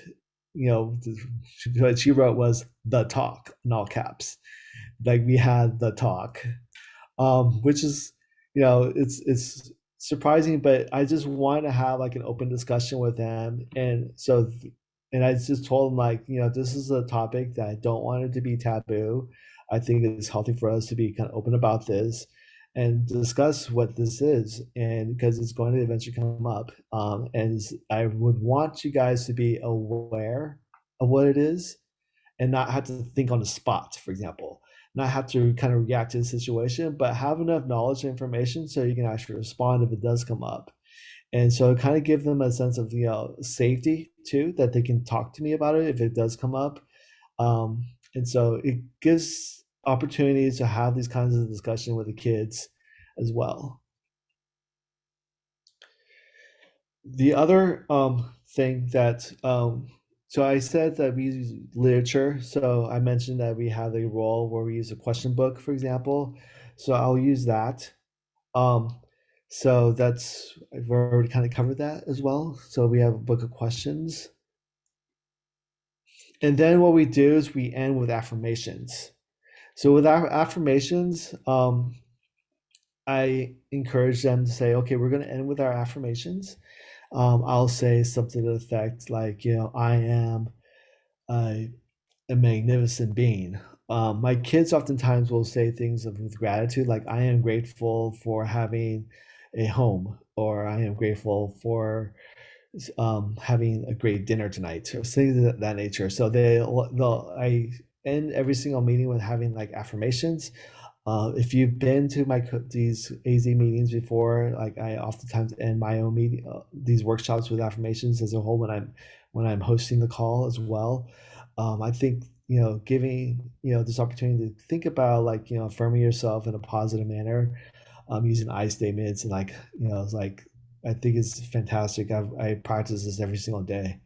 What she wrote was the talk in all caps, like we had the talk, which is, it's surprising, but I just want to have like an open discussion with them, and I just told them, like, this is a topic that I don't want it to be taboo. I think it's healthy for us to be kind of open about this and discuss what this is, and because it's going to eventually come up, and I would want you guys to be aware of what it is and not have to think on the spot, for example, not have to kind of react to the situation, but have enough knowledge and information so you can actually respond if it does come up. And so kind of give them a sense of, safety too, that they can talk to me about it if it does come up. And so it gives opportunities to have these kinds of discussion with the kids as well. The other thing that so I said that we use literature. So I mentioned that we have a role where we use a question book, for example. So I'll use that. Um, so I've already kind of covered that as well. So we have a book of questions. And then what we do is we end with affirmations. So with our affirmations, I encourage them to say, okay, we're going to end with our affirmations. I'll say something to the effect like, I am a, a magnificent being. My kids oftentimes will say things with gratitude, like, I am grateful for having a home, or I am grateful for having a great dinner tonight, or things of that nature. So I end every single meeting with having like affirmations. If you've been to these AZ meetings before, like, I oftentimes end my own meeting, these workshops, with affirmations as a whole when I'm hosting the call as well. I think, giving, this opportunity to think about, like, affirming yourself in a positive manner, using I statements, and, like, it's like, I think it's fantastic. I practice this every single day.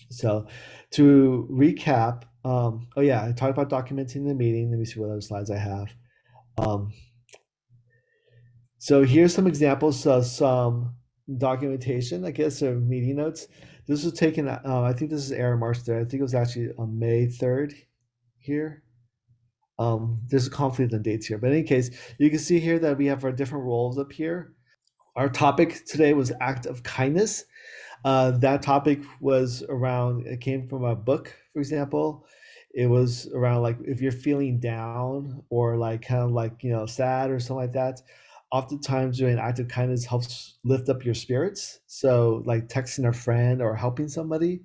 So to recap, oh yeah, I talked about documenting the meeting. Let me see what other slides I have. Um, so here's some examples of some documentation, I guess, of meeting notes. This was taken, I think this is Aaron March there. I think it was actually on May 3rd here. There's a conflict in dates here, but in any case, you can see here that we have our different roles up here. Our topic today was act of kindness. That topic was around, it came from a book, for example. It was around, like, if you're feeling down or like kind of like, sad or something like that. Oftentimes doing an act of kindness helps lift up your spirits. So like texting a friend or helping somebody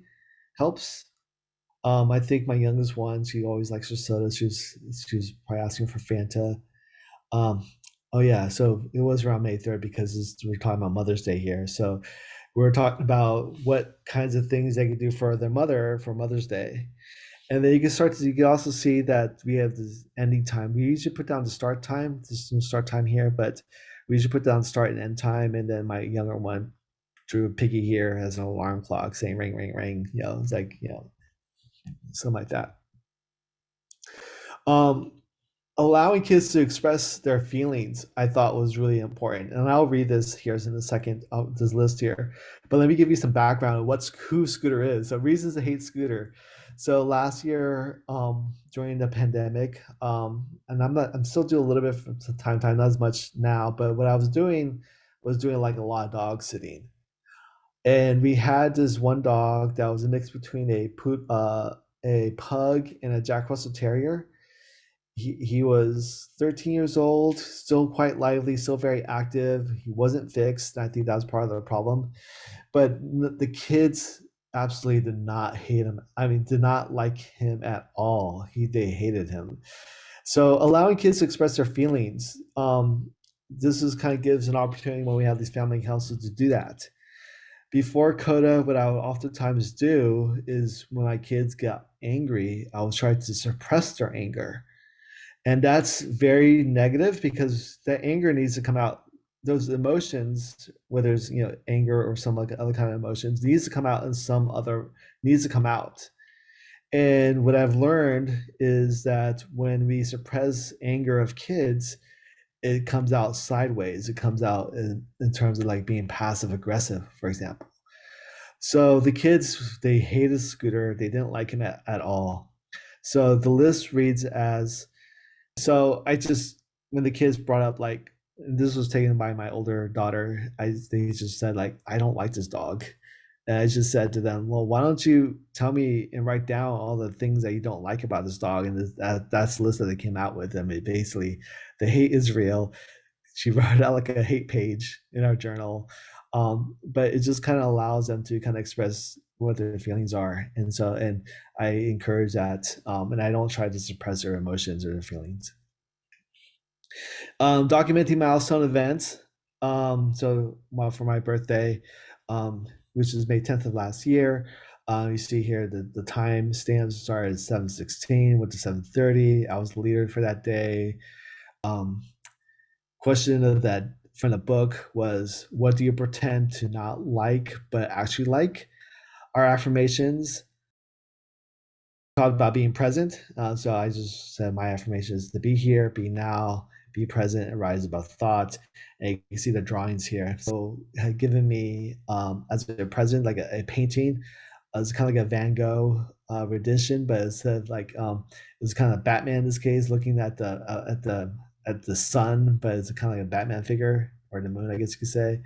helps. I think my youngest one, she always likes her soda. She was probably asking for Fanta. Um, oh yeah, so it was around May 3rd because we're talking about Mother's Day here. So we're talking about what kinds of things they could do for their mother for Mother's Day. And then you can also see that we have this ending time. We usually put down the start time. There's no start time here, but we usually put down start and end time. And then my younger one drew a piggy here as an alarm clock saying ring, ring, ring. It's like, something like that. Um, Allowing kids to express their feelings, I thought, was really important, and I'll read this here in a second, this list here, but let me give you some background on who Scooter is. So reasons to hate Scooter. So last year, during the pandemic, and I'm still doing a little bit from time to time, not as much now, but what I was doing like a lot of dog sitting. And we had this one dog that was a mix between a pug and a Jack Russell Terrier. He was 13 years old, still quite lively, still very active. He wasn't fixed. I think that was part of the problem. But the kids absolutely did not hate him. I mean, did not like him at all. They hated him. So allowing kids to express their feelings, this is kind of gives an opportunity when we have these family councils to do that. Before Coda, what I would oftentimes do is when my kids get angry, I will try to suppress their anger. And that's very negative because that anger needs to come out. Those emotions, whether it's anger or some like other kind of emotions, needs to come out in some other needs to come out. And what I've learned is that when we suppress anger of kids, it comes out sideways. It comes out in terms of like being passive aggressive, for example. So the kids, they hated Scooter. They didn't like him at all. So the list reads as so I just when the kids brought up like this was taken by my older daughter, they just said like I don't like this dog. And I just said to them, well, why don't you tell me and write down all the things that you don't like about this dog? And that's the list that they came out with. And it basically, they hate Israel. She wrote out like a hate page in our journal. But it just kind of allows them to kind of express what their feelings are. And I encourage that. And I don't try to suppress their emotions or their feelings. Documenting milestone events. Well, for my birthday, which is May 10th of last year, you see here the time stamps started at 7:16, went to 7:30. I was the leader for that day. Um, question of that from the book was, what do you pretend to not like but actually like? Our affirmations talked about being present. So I just said my affirmation is to be here, be now, be present, and rise above thought. And you can see the drawings here. So it had given me as a present like a painting. It's kind of like a Van Gogh rendition, but instead of like it was kind of Batman in this case, looking at the sun, but it's kind of like a Batman figure or the moon, I guess you could say.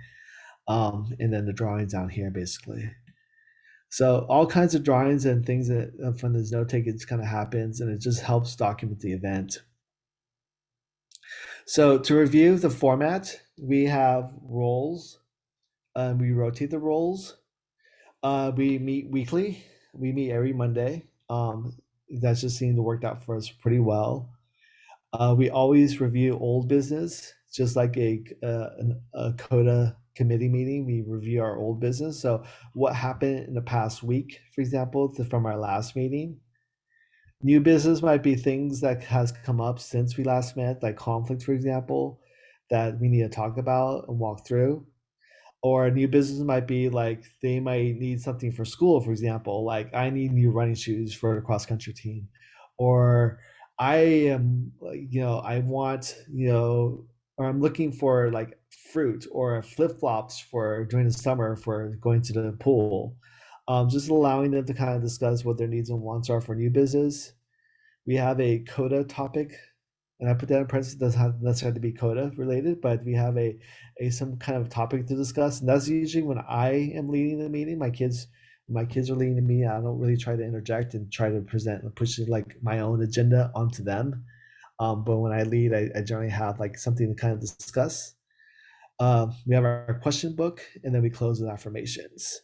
And then the drawings down here, basically. So all kinds of drawings and things that from this note taking just kind of happens, and it just helps document the event. So to review the format, we have roles. We rotate the roles. We meet weekly. We meet every Monday. That's just seemed to work out for us pretty well. We always review old business, just like a CODA committee meeting. We review our old business. So, what happened in the past week, for example, from our last meeting? New business might be things that has come up since we last met, like conflict, for example, that we need to talk about and walk through. Or a new business might be like they might need something for school, for example, like I need new running shoes for the cross country team, or I am like, I want, or I'm looking for like fruit or flip flops for during the summer for going to the pool. Just allowing them to kind of discuss what their needs and wants are for new business. We have a CODA topic, and I put that in parentheses. It doesn't have necessarily to be CODA related, but we have a some kind of topic to discuss, and that's usually when I am leading the meeting. My kids are leading the meeting. I don't really try to interject and try to present and push like my own agenda onto them. But when I lead, I generally have like something to kind of discuss. We have our question book, and then we close with affirmations.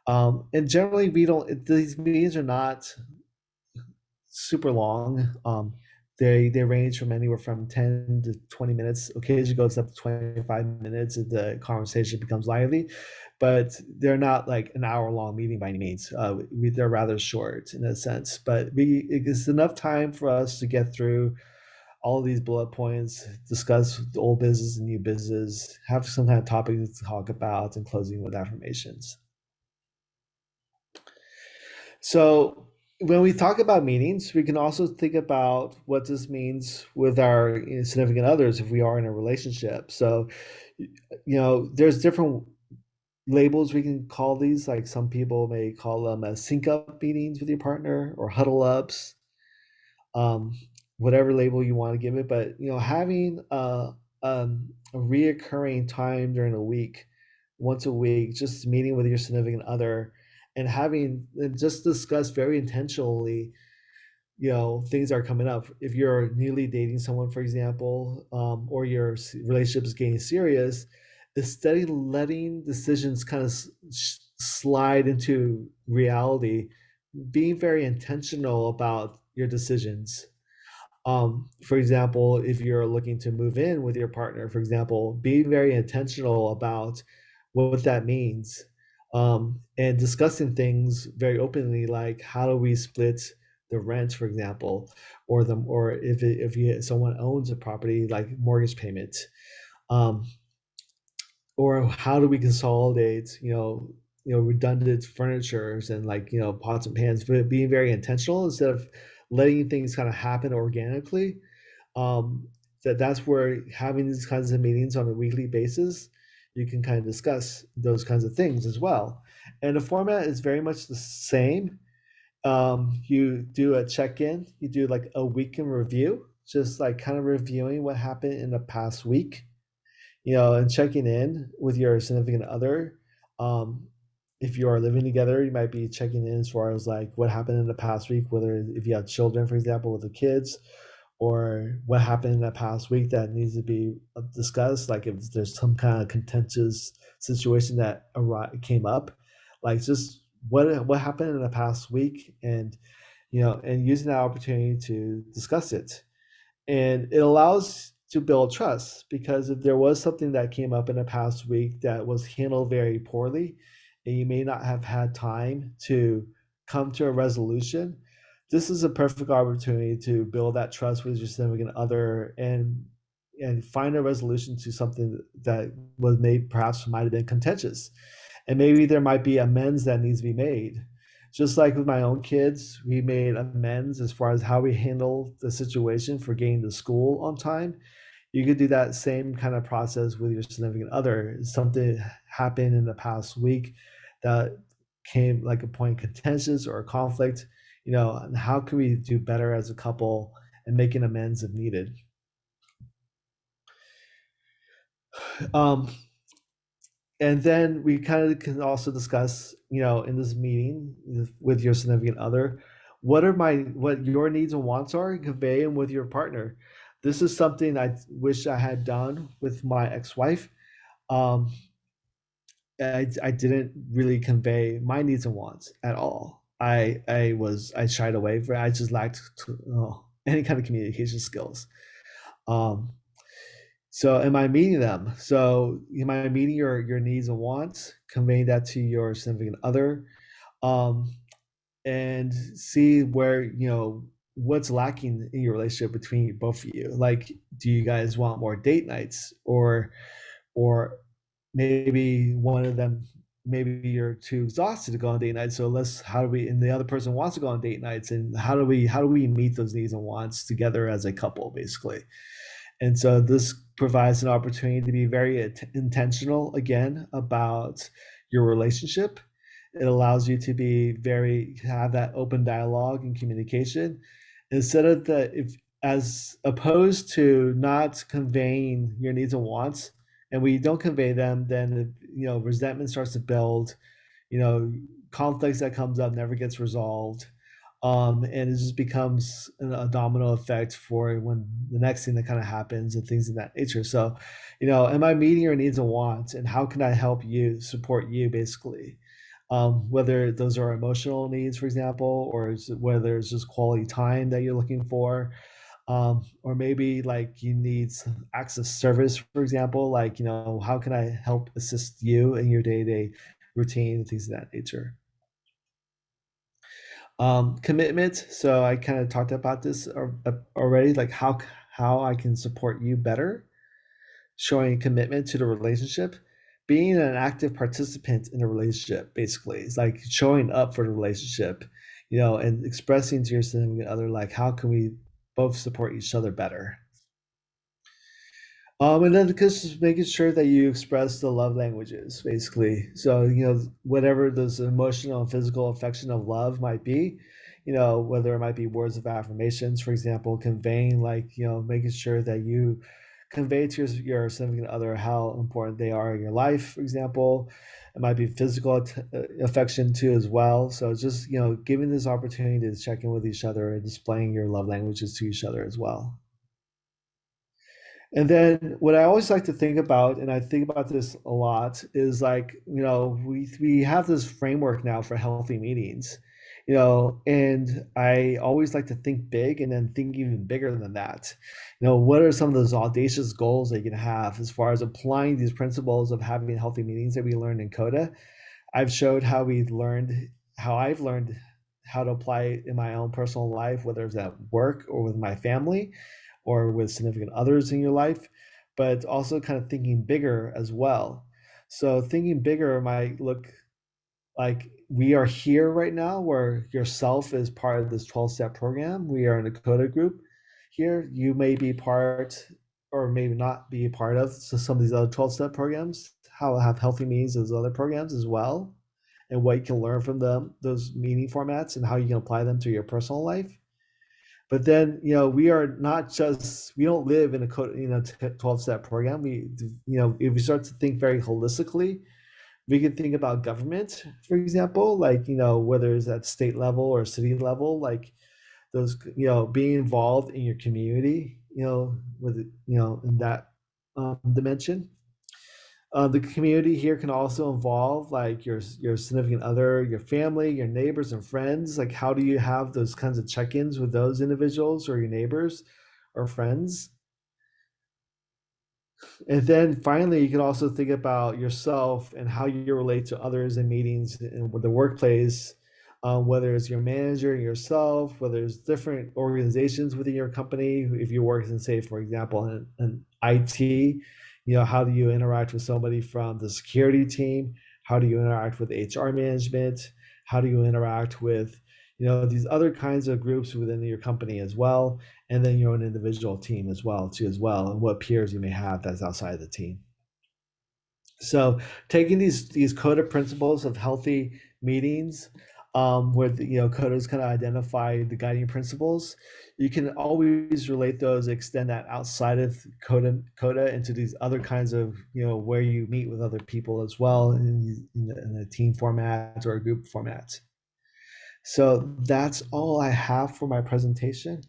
And generally, we don't. These meetings are not super long. They range from anywhere from 10 to 20 minutes. Occasionally goes up to 25 minutes if the conversation becomes lively, but they're not like an hour long meeting by any means. They're rather short in a sense, but it's enough time for us to get through all of these bullet points, discuss the old business and new business, have some kind of topic to talk about, and closing with affirmations. So when we talk about meanings, we can also think about what this means with our significant others if we are in a relationship. So, there's different labels we can call these. Like some people may call them as sync up meetings with your partner or huddle ups, um, whatever label you want to give it. But having a reoccurring time during a week, once a week, just meeting with your significant other and having and just discuss very intentionally things are coming up. If you're newly dating someone, for example, or your relationship is getting serious, instead of letting decisions kind of slide into reality, being very intentional about your decisions. For example, if you're looking to move in with your partner, for example, be very intentional about what that means. and discussing things very openly, like how do we split the rent, for example, or if someone owns a property, like mortgage payment, um, or how do we consolidate, redundant furnitures and, like, pots and pans, but being very intentional instead of letting things kind of happen organically. um, that's where having these kinds of meetings on a weekly basis, you can kind of discuss those kinds of things as well. And the format is very much the same. You do a check-in, you do like a week in review, just like kind of reviewing what happened in the past week, and checking in with your significant other. Um, if you are living together, you might be checking in as far as like what happened in the past week, whether if you have children, for example, with the kids, or what happened in that past week that needs to be discussed. Like if there's some kind of contentious situation that came up, like just what happened in the past week, and using that opportunity to discuss it. And it allows to build trust, because if there was something that came up in the past week that was handled very poorly and you may not have had time to come to a resolution, this is a perfect opportunity to build that trust with your significant other, and find a resolution to something that was made, perhaps might have been contentious, and maybe there might be amends that needs to be made. Just like with my own kids, we made amends as far as how we handle the situation for getting to school on time. You could do that same kind of process with your significant other. Something happened in the past week that came like a point of contentious or a conflict, and how can we do better as a couple and making amends if needed. Um, and then we kind of can also discuss, in this meeting with your significant other, what your needs and wants are, and convey them with your partner. This is something I wish I had done with my ex-wife. um, I didn't really convey my needs and wants at all. I shied away from it. I just lacked any kind of communication skills. um, So am I meeting them? So am I meeting your needs and wants, conveying that to your significant other, um, and see where, what's lacking in your relationship between both of you. Like, do you guys want more date nights, or maybe one of them, maybe you're too exhausted to go on date nights. So let's how do we and the other person wants to go on date nights, and how do we meet those needs and wants together as a couple, basically. And so this provides an opportunity to be very intentional again about your relationship. It allows you to be have that open dialogue and communication, instead of the if as opposed to not conveying your needs and wants. And we don't convey them, then resentment starts to build. you know Conflicts that comes up never gets resolved. And it just becomes a domino effect for when the next thing that kind of happens and things of that nature. So, am I meeting your needs and wants, and how can I help you, support you, basically? Whether those are emotional needs, for example, or whether it's just quality time that you're looking for, or maybe like you need some access service, for example, like, how can I help assist you in your day-to-day routine and things of that nature. Commitment. So I kind of talked about this already, like how I can support you better, showing commitment to the relationship, being an active participant in the relationship. Basically, it's like showing up for the relationship, and expressing to your significant other, like, how can we both support each other better. And then just making sure that you express the love languages, basically. So, whatever those emotional and physical affection of love might be, whether it might be words of affirmations, for example, conveying, like, making sure that you convey to your significant other how important they are in your life, for example. It might be physical affection too, as well. So just, giving this opportunity to check in with each other and displaying your love languages to each other as well. And then what I always like to think about, and I think about this a lot, is like, we have this framework now for healthy meetings, and I always like to think big and then think even bigger than that. What are some of those audacious goals that you can have as far as applying these principles of having healthy meetings that we learned in Coda? I've showed how I've learned how to apply it in my own personal life, whether it's at work or with my family or with significant others in your life, but also kind of thinking bigger as well. So thinking bigger might look like we are here right now where yourself is part of this 12-step program. We are in a coda group here. You may be part or maybe not be a part of some of these other 12-step programs, how to have healthy meetings as other programs as well, and what you can learn from them, those meeting formats, and how you can apply them to your personal life. But then, we are not just, we don't live in a 12-step program. If we start to think very holistically, we can think about government, for example, like, whether it's at state level or city level, like those, being involved in your community, with, in that dimension. The community here can also involve like your significant other, your family, your neighbors and friends. Like, how do you have those kinds of check-ins with those individuals or your neighbors or friends? And then finally, you can also think about yourself and how you relate to others in meetings and with the workplace, whether it's your manager, yourself, whether it's different organizations within your company. If you work in, say, for example, in IT, how do you interact with somebody from the security team? How do you interact with HR management? How do you interact with, these other kinds of groups within your company as well? And then your own individual team as well and what peers you may have that's outside of the team. So taking these coda principles of healthy meetings, where codas kind of identify the guiding principles, you can always relate those, extend that outside of coda into these other kinds of, where you meet with other people as well in a team format or a group format. So that's all I have for my presentation.